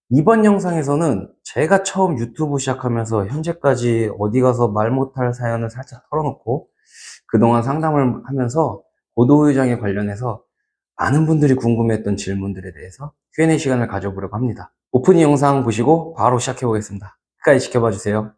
이번 영상에서는 제가 처음 유튜브 시작하면서 현재까지 어디 가서 말 못할 사연을 살짝 털어놓고 그동안 상담을 하면서 고도의장에 관련해서 많은 분들이 궁금해했던 질문들에 대해서 Q&A 시간을 가져보려고 합니다. 오프닝 영상 보시고 바로 시작해 보겠습니다. 끝까지 지켜봐 주세요.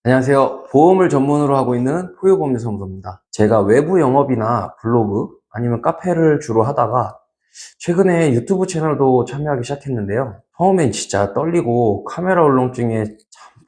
안녕하세요. 보험을 전문으로 하고 있는 포유보험사무소입니다. 제가 외부 영업이나 블로그 아니면 카페를 주로 하다가 최근에 유튜브 채널도 참여하기 시작했는데요. 처음엔 진짜 떨리고 카메라 울렁증에 참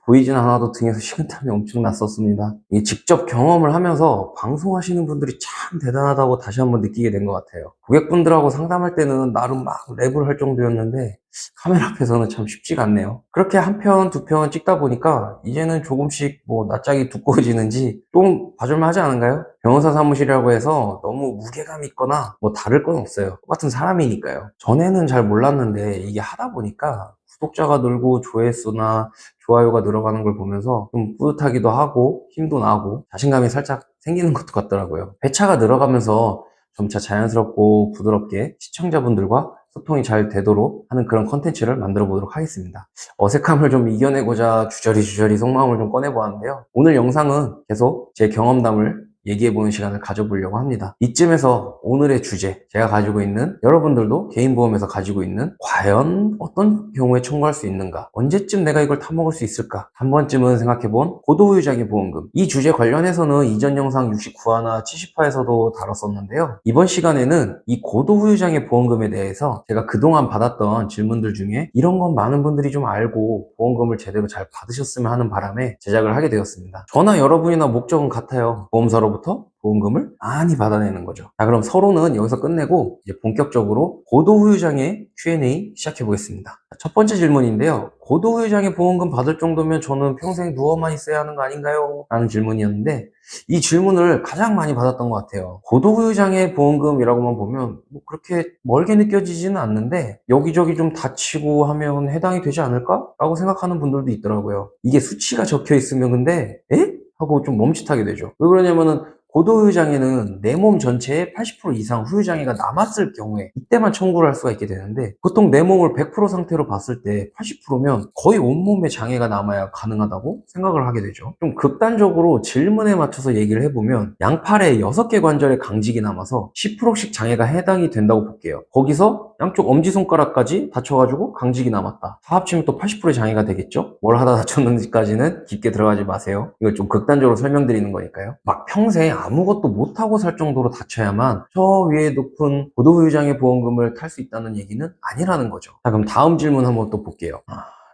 보이진 않아도 등에서 식은땀이 엄청 났었습니다. 이 직접 경험을 하면서 방송하시는 분들이 참 대단하다고 다시 한번 느끼게 된 것 같아요. 고객분들하고 상담할 때는 나름 막 랩을 할 정도였는데 카메라 앞에서는 참 쉽지가 않네요. 그렇게 한 편, 두 편 찍다 보니까 이제는 조금씩 낯짝이 두꺼워지는지 좀 봐줄만 하지 않은가요? 변호사 사무실이라고 해서 너무 무게감 있거나 다를 건 없어요. 똑같은 사람이니까요. 전에는 잘 몰랐는데 이게 하다 보니까 구독자가 늘고 조회수나 좋아요가 늘어가는 걸 보면서 좀 뿌듯하기도 하고 힘도 나고 자신감이 살짝 생기는 것도 같더라고요. 회차가 늘어가면서 점차 자연스럽고 부드럽게 시청자분들과 소통이 잘 되도록 하는 그런 컨텐츠를 만들어 보도록 하겠습니다. 어색함을 좀 이겨내고자 주저리 속마음을 좀 꺼내보았는데요. 오늘 영상은 계속 제 경험담을 얘기해보는 시간을 가져보려고 합니다. 이쯤에서 오늘의 주제, 제가 가지고 있는, 여러분들도 개인보험에서 가지고 있는 과연 어떤 경우에 청구할 수 있는가, 언제쯤 내가 이걸 타먹을 수 있을까, 한 번쯤은 생각해본 고도후유장애 보험금. 이 주제 관련해서는 이전 영상 69화나 70화에서도 다뤘었는데요. 이번 시간에는 이 고도후유장애 보험금에 대해서 제가 그동안 받았던 질문들 중에 이런 건 많은 분들이 좀 알고 보험금을 제대로 잘 받으셨으면 하는 바람에 제작을 하게 되었습니다. 저나 여러분이나 목적은 같아요. 보험사로부터 보험금을 많이 받아내는 거죠. 자, 그럼 서로는 여기서 끝내고 이제 본격적으로 고도후유장애 Q&A 시작해 보겠습니다. 첫 번째 질문인데요. 고도후유장애 보험금 받을 정도면 저는 평생 누워만 있어야 하는 거 아닌가요? 라는 질문이었는데 이 질문을 가장 많이 받았던 것 같아요. 고도후유장애 보험금이라고만 보면 그렇게 멀게 느껴지지는 않는데 여기저기 좀 다치고 하면 해당이 되지 않을까? 라고 생각하는 분들도 있더라고요. 이게 수치가 적혀 있으면 근데 에? 하고 좀 멈칫하게 되죠. 왜 그러냐면은 고도후유장애는 내 몸 전체의 80% 이상 후유장애가 남았을 경우에 이때만 청구를 할 수가 있게 되는데 보통 내 몸을 100% 상태로 봤을 때 80%면 거의 온몸에 장애가 남아야 가능하다고 생각을 하게 되죠. 좀 극단적으로 질문에 맞춰서 얘기를 해보면 양팔에 6개 관절에 강직이 남아서 10%씩 장애가 해당이 된다고 볼게요. 거기서 양쪽 엄지손가락까지 다쳐가지고 강직이 남았다. 다 합치면 또 80%의 장애가 되겠죠? 뭘 하다 다쳤는지까지는 깊게 들어가지 마세요. 이거 좀 극단적으로 설명드리는 거니까요. 막 평생 아무것도 못하고 살 정도로 다쳐야만 저 위에 높은 고도후유장애 보험금을 탈 수 있다는 얘기는 아니라는 거죠. 자, 그럼 다음 질문 한번 또 볼게요.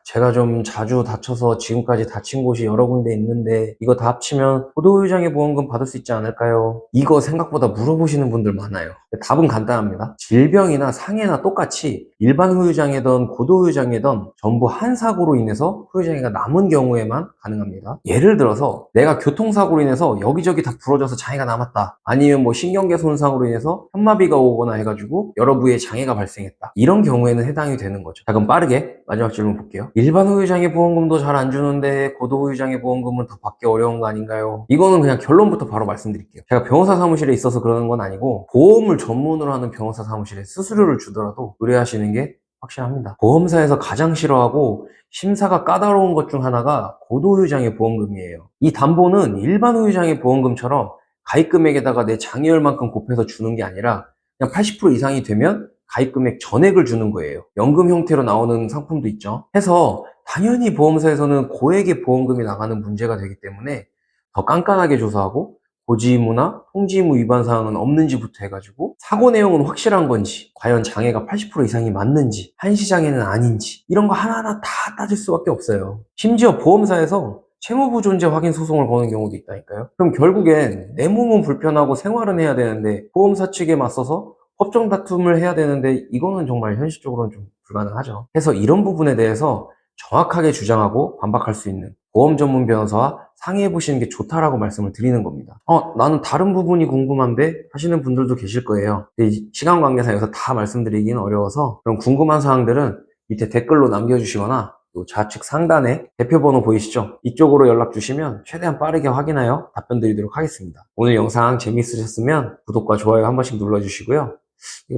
제가 좀 자주 다쳐서 지금까지 다친 곳이 여러 군데 있는데 이거 다 합치면 고도후유장애 보험금 받을 수 있지 않을까요? 이거 생각보다 물어보시는 분들 많아요. 답은 간단합니다. 질병이나 상해나 똑같이 일반 후유장애든 고도후유장애든 전부 한 사고로 인해서 후유장애가 남은 경우에만 가능합니다. 예를 들어서 내가 교통사고로 인해서 여기저기 다 부러져서 장애가 남았다. 아니면 신경계 손상으로 인해서 현마비가 오거나 해가지고 여러 부위에 장애가 발생했다. 이런 경우에는 해당이 되는 거죠. 자, 그럼 빠르게 마지막 질문 볼게요. 일반 후유장애 보험금도 잘 안 주는데 고도후유장애 보험금은 더 받기 어려운 거 아닌가요? 이거는 그냥 결론부터 바로 말씀드릴게요. 제가 변호사 사무실에 있어서 그러는 건 아니고 보험을 전문으로 하는 변호사 사무실에 수수료를 주더라도 의뢰하시는 게 확실합니다. 보험사에서 가장 싫어하고 심사가 까다로운 것 중 하나가 고도후유장애 보험금이에요. 이 담보는 일반 후유장애 보험금처럼 가입 금액에다가 내 장애율만큼 곱해서 주는 게 아니라 그냥 80% 이상이 되면 가입 금액 전액을 주는 거예요. 연금 형태로 나오는 상품도 있죠. 해서 당연히 보험사에서는 고액의 보험금이 나가는 문제가 되기 때문에 더 깐깐하게 조사하고 고지 의무나 통지 의무 위반 사항은 없는지부터 해가지고 사고 내용은 확실한 건지, 과연 장애가 80% 이상이 맞는지, 한시장애는 아닌지 이런 거 하나하나 다 따질 수밖에 없어요. 심지어 보험사에서 채무부 존재 확인 소송을 거는 경우도 있다니까요. 그럼 결국엔 내 몸은 불편하고 생활은 해야 되는데 보험사 측에 맞서서 법정 다툼을 해야 되는데 이거는 정말 현실적으로는 좀 불가능하죠. 그래서 이런 부분에 대해서 정확하게 주장하고 반박할 수 있는 보험 전문 변호사와 상의해 보시는 게 좋다라고 말씀을 드리는 겁니다. 나는 다른 부분이 궁금한데 하시는 분들도 계실 거예요. 시간 관계상 여기서 다 말씀드리기는 어려워서 그럼 궁금한 사항들은 밑에 댓글로 남겨주시거나 또 좌측 상단에 대표번호 보이시죠? 이쪽으로 연락 주시면 최대한 빠르게 확인하여 답변 드리도록 하겠습니다. 오늘 영상 재미있으셨으면 구독과 좋아요 한 번씩 눌러주시고요.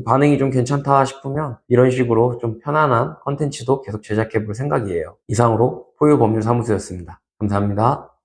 반응이 좀 괜찮다 싶으면 이런 식으로 좀 편안한 컨텐츠도 계속 제작해 볼 생각이에요. 이상으로 포유법률사무소였습니다. 감사합니다.